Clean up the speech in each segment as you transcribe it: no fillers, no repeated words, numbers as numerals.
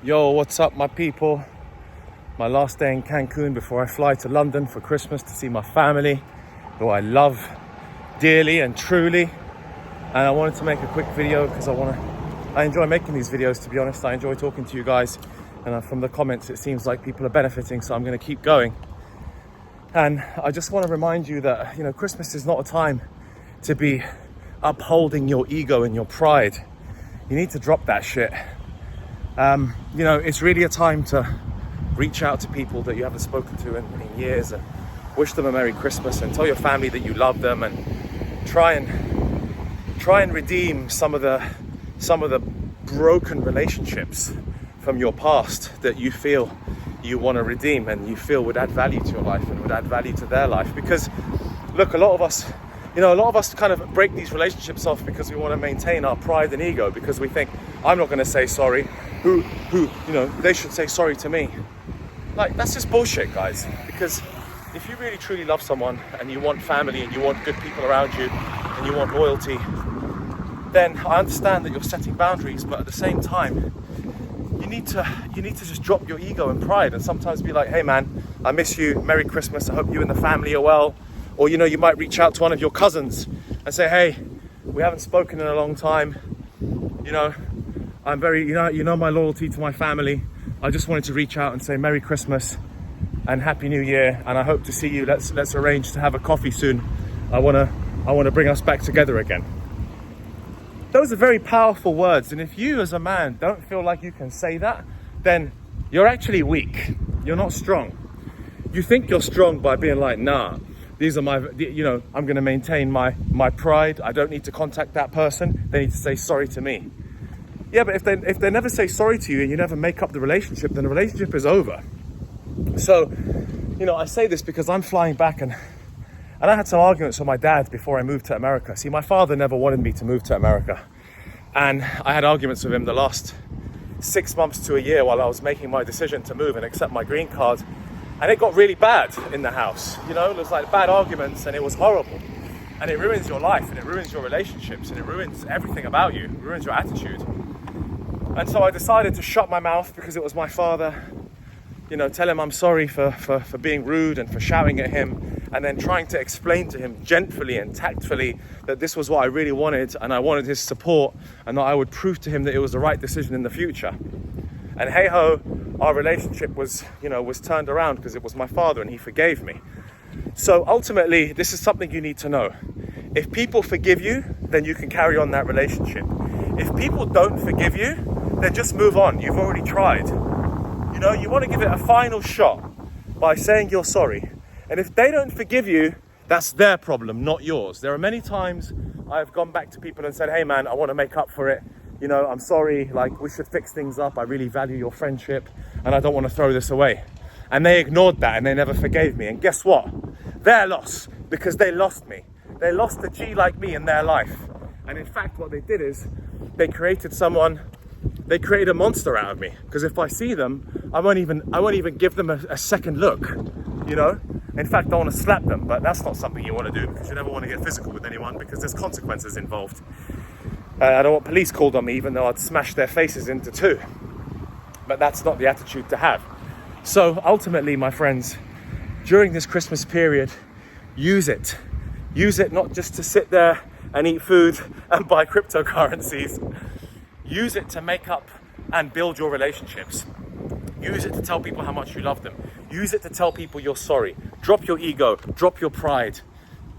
Yo, what's up, my people? My last day in Cancun before I fly to London for Christmas to see my family, who I love dearly and truly. And I wanted to make a quick video because I enjoy making these videos, to be honest. I enjoy talking to you guys, and from the comments it seems like people are benefiting, so I'm going to keep going. And I just want to remind you that, Christmas is not a time to be upholding your ego and your pride. You need to drop that shit. It's really a time to reach out to people that you haven't spoken to in years and wish them a Merry Christmas and tell your family that you love them, and try and redeem some of the broken relationships from your past that you feel you want to redeem and you feel would add value to your life and would add value to their life. Because look, a lot of us kind of break these relationships off because we want to maintain our pride and ego, because we think, I'm not going to say sorry. They should say sorry to me. Like, that's just bullshit, guys. Because if you really truly love someone and you want family and you want good people around you and you want loyalty, then I understand that you're setting boundaries, but at the same time, you need to just drop your ego and pride and sometimes be like, hey man, I miss you, Merry Christmas, I hope you and the family are well. Or, you might reach out to one of your cousins and say, hey, we haven't spoken in a long time. I'm very, my loyalty to my family. I just wanted to reach out and say Merry Christmas and Happy New Year. And I hope to see you. Let's arrange to have a coffee soon. I want to bring us back together again. Those are very powerful words. And if you as a man don't feel like you can say that, then you're actually weak. You're not strong. You think you're strong by being like, nah, these are I'm going to maintain my pride. I don't need to contact that person. They need to say sorry to me. Yeah, but if they never say sorry to you and you never make up the relationship, then the relationship is over. So, I say this because I'm flying back and I had some arguments with my dad before I moved to America. See, my father never wanted me to move to America. And I had arguments with him the last 6 months to a year while I was making my decision to move and accept my green card. And it got really bad in the house. It was like bad arguments, and it was horrible. And it ruins your life, and it ruins your relationships, and it ruins everything about you. It ruins your attitude. And so I decided to shut my mouth because it was my father. Tell him I'm sorry for being rude and for shouting at him, and then trying to explain to him gently and tactfully that this was what I really wanted, and I wanted his support, and that I would prove to him that it was the right decision in the future. And hey ho, our relationship was turned around because it was my father and he forgave me. So ultimately, this is something you need to know. If people forgive you, then you can carry on that relationship. If people don't forgive you, then just move on. You've already tried. You want to give it a final shot by saying you're sorry. And if they don't forgive you, that's their problem, not yours. There are many times I've gone back to people and said, hey man, I want to make up for it. I'm sorry, we should fix things up. I really value your friendship and I don't want to throw this away. And they ignored that and they never forgave me. And guess what? They're lost because they lost me. They lost a G like me in their life. And in fact, what they did is they created a monster out of me. Because if I see them, I won't even give them a second look, In fact, I want to slap them, but that's not something you want to do because you never want to get physical with anyone because there's consequences involved. I don't want police called on me, even though I'd smash their faces into two. But that's not the attitude to have. So ultimately, my friends, during this Christmas period, use it. Use it not just to sit there and eat food and buy cryptocurrencies. Use it to make up and build your relationships. Use it to tell people how much you love them. Use it to tell people you're sorry. Drop your ego, drop your pride.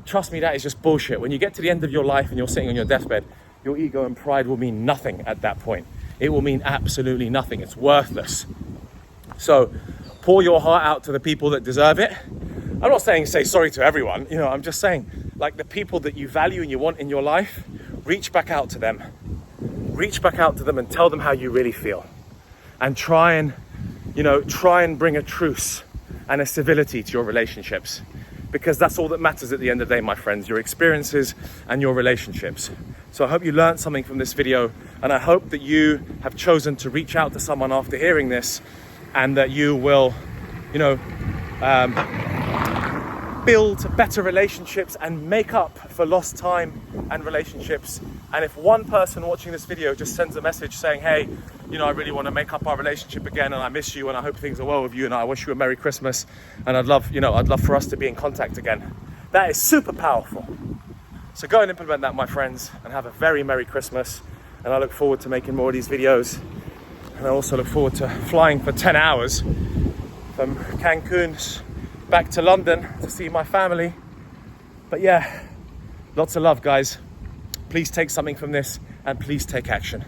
Trust me, that is just bullshit. When you get to the end of your life and you're sitting on your deathbed, your ego and pride will mean nothing at that point. It will mean absolutely nothing. It's worthless. So pour your heart out to the people that deserve it. I'm not saying say sorry to everyone. I'm just saying, the people that you value and you want in your life, reach back out to them. Reach back out to them and tell them how you really feel. And try and bring a truce and a civility to your relationships. Because that's all that matters at the end of the day, my friends, your experiences and your relationships. So I hope you learned something from this video, and I hope that you have chosen to reach out to someone after hearing this, and that you will, build better relationships and make up for lost time and relationships And if one person watching this video just sends a message saying, hey, you know, I really want to make up our relationship again, and I miss you, and I hope things are well with you, and I wish you a Merry Christmas, and I'd love for us to be in contact again. That is super powerful. So go and implement that, my friends, and have a very Merry Christmas. And I look forward to making more of these videos. And I also look forward to flying for 10 hours from Cancun back to London to see my family. But yeah, lots of love, guys. Please take something from this, and please take action.